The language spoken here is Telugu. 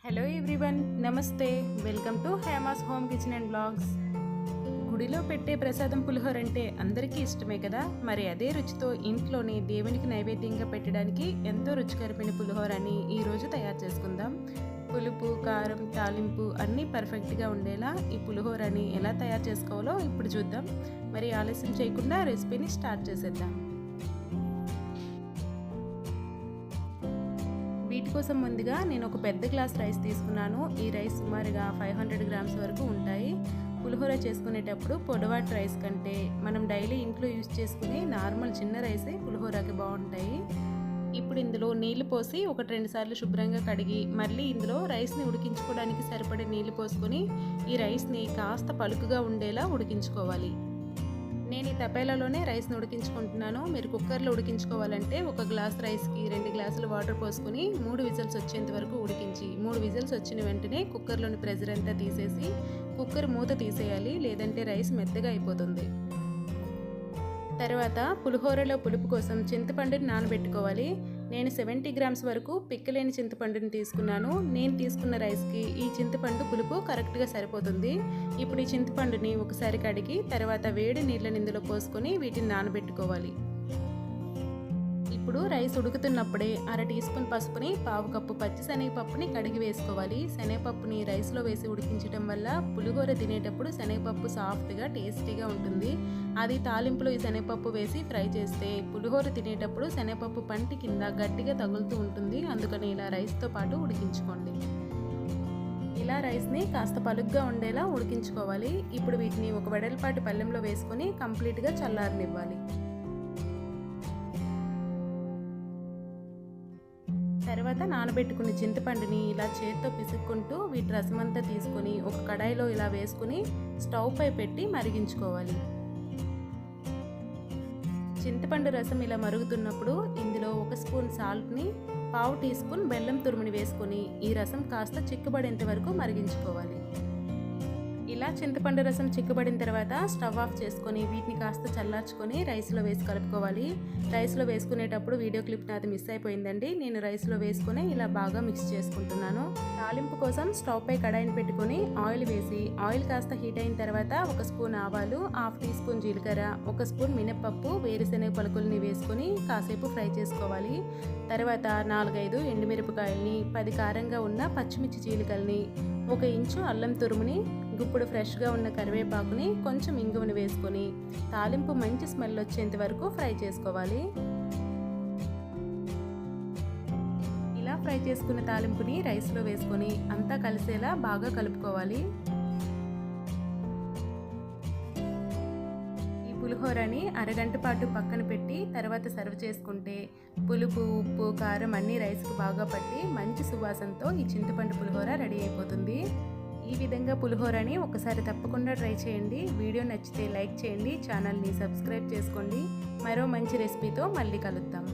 హలో ఎవ్రీవన్, నమస్తే. Welcome to Hema's home kitchen and blogs. గుడిలో పెట్టే ప్రసాదం పులిహోర అంటే అందరికీ ఇష్టమే కదా. మరి అదే రుచితో ఇంట్లోనే దేవునికి నైవేద్యంగా పెట్టడానికి ఎంతో రుచికరమైన పులిహోరని ఈరోజు తయారు చేసుకుందాం. పులుపు, కారం, తాలింపు అన్నీ పర్ఫెక్ట్గా ఉండేలా ఈ పులిహోరని ఎలా తయారు చేసుకోవాలో ఇప్పుడు చూద్దాం. మరి ఆలస్యం చేయకుండా రెసిపీని స్టార్ట్ చేసేద్దాం. వీటి కోసం ముందుగా నేను ఒక పెద్ద గ్లాస్ రైస్ తీసుకున్నాను. ఈ రైస్ సుమారుగా 500 గ్రామ్స్ వరకు ఉంటాయి. పులిహోర చేసుకునేటప్పుడు పొడవాటి రైస్ కంటే మనం డైలీ ఇంట్లో యూజ్ చేసుకునే నార్మల్ చిన్న రైసే పులిహోరకి బాగుంటాయి. ఇప్పుడు ఇందులో నీళ్లు పోసి 1-2 సార్లు శుభ్రంగా కడిగి మళ్ళీ ఇందులో రైస్ని ఉడికించుకోవడానికి సరిపడే నీళ్లు పోసుకొని ఈ రైస్ని కాస్త పలుకుగా ఉండేలా ఉడికించుకోవాలి. నేను ఈ తపేలాలోనే రైస్ని ఉడికించుకుంటున్నాను. మీరు కుక్కర్లో ఉడికించుకోవాలంటే 1 గ్లాస్ రైస్కి 2 గ్లాసులు వాటర్ పోసుకొని 3 విజిల్స్ వచ్చేంత వరకు ఉడికించి 3 విజిల్స్ వచ్చిన వెంటనే కుక్కర్లోని ప్రెజర్ అంతా తీసేసి కుక్కర్ మూత తీసేయాలి, లేదంటే రైస్ మెత్తగా అయిపోతుంది. తర్వాత పులిహోరలో పులుపు కోసం చింతపండుని నానబెట్టుకోవాలి. నేను 70 గ్రామ్స్ వరకు పిక్కలేని చింతపండుని తీసుకున్నాను. నేను తీసుకున్న రైస్కి ఈ చింతపండు పులుపు కరెక్ట్గా సరిపోతుంది. ఇప్పుడు ఈ చింతపండుని ఒకసారి కడిగి తర్వాత వేడి నీళ్ళని ఇందులో పోసుకొని వీటిని నానబెట్టుకోవాలి. ఇప్పుడు రైస్ ఉడుకుతున్నప్పుడే 1/2 టీ స్పూన్ పసుపుని, 1/2 కప్పు పచ్చి శనగపప్పుని కడిగి వేసుకోవాలి. శనగపప్పుని రైస్లో వేసి ఉడికించడం వల్ల పులిహోర తినేటప్పుడు శనగపప్పు సాఫ్ట్గా టేస్టీగా ఉంటుంది. అది తాలింపులో ఈ శనగపప్పు వేసి ఫ్రై చేస్తే పులిహోర తినేటప్పుడు శనగపప్పు పంటి కింద గట్టిగా తగులుతూ ఉంటుంది. అందుకని ఇలా రైస్తో పాటు ఉడికించుకోండి. ఇలా రైస్ని కాస్త పలుగ్గా ఉండేలా ఉడికించుకోవాలి. ఇప్పుడు వీటిని ఒక వెడల్పాటి పళ్ళెంలో వేసుకొని కంప్లీట్గా చల్లారనివ్వాలి. తర్వాత నానబెట్టుకున్న చింతపండుని ఇలా చేత్తో పిసుక్కుంటూ వీటి రసమంతా తీసుకొని ఒక కడాయిలో ఇలా వేసుకుని స్టవ్ పై పెట్టి మరిగించుకోవాలి. చింతపండు రసం ఇలా మరుగుతున్నప్పుడు ఇందులో 1 స్పూన్ సాల్ట్ని, 1/2 టీ స్పూన్ బెల్లం తురుముని వేసుకొని ఈ రసం కాస్త చిక్కబడేంత వరకు మరిగించుకోవాలి. ఇలా చింతపండు రసం చిక్కబడిన తర్వాత స్టవ్ ఆఫ్ చేసుకొని వీటిని కాస్త చల్లార్చుకొని రైస్లో వేసి కలుపుకోవాలి. రైస్లో వేసుకునేటప్పుడు వీడియో క్లిప్ నాది మిస్ అయిపోయిందండి. నేను రైస్లో వేసుకొని ఇలా బాగా మిక్స్ చేసుకుంటున్నాను. తాలింపు కోసం స్టవ్ పై కడాయిని పెట్టుకొని ఆయిల్ వేసి ఆయిల్ కాస్త హీట్ అయిన తర్వాత 1 స్పూన్ ఆవాలు, 1/2 టీ స్పూన్ జీలకర్ర, 1 స్పూన్ మినప్పప్పు, వేరుశెనగ పలుకుల్ని వేసుకొని కాసేపు ఫ్రై చేసుకోవాలి. తర్వాత 4-5 ఎండుమిరపకాయల్ని, 10 కారంగా ఉన్న పచ్చిమిర్చి చీలికల్ని, 1 ఇంచు అల్లం తురుముని, గుప్పుడు ఫ్రెష్గా ఉన్న కరివేపాకుని, కొంచెం ఇంగువని వేసుకొని తాలింపు మంచి స్మెల్ వచ్చేంత వరకు ఫ్రై చేసుకోవాలి. ఇలా ఫ్రై చేసుకున్న తాలింపుని రైస్లో వేసుకొని అంతా కలిసేలా బాగా కలుపుకోవాలి. ఈ పులిహోరని అరగంట పాటు పక్కన పెట్టి తర్వాత సర్వ్ చేసుకుంటే పులుపు, ఉప్పు, కారం అన్నీ రైస్కి బాగా పట్టి మంచి సువాసనతో ఈ చింతపండు పులిహోర రెడీ అయిపోతుంది. ఈ విధంగా పులిహోరని ఒకసారి తప్పకుండా ట్రై చేయండి. వీడియో నచ్చితే లైక్ చేయండి, ఛానల్ని సబ్స్క్రైబ్ చేసుకోండి. మరో మంచి రెసిపీతో మళ్ళీ కలుద్దాం.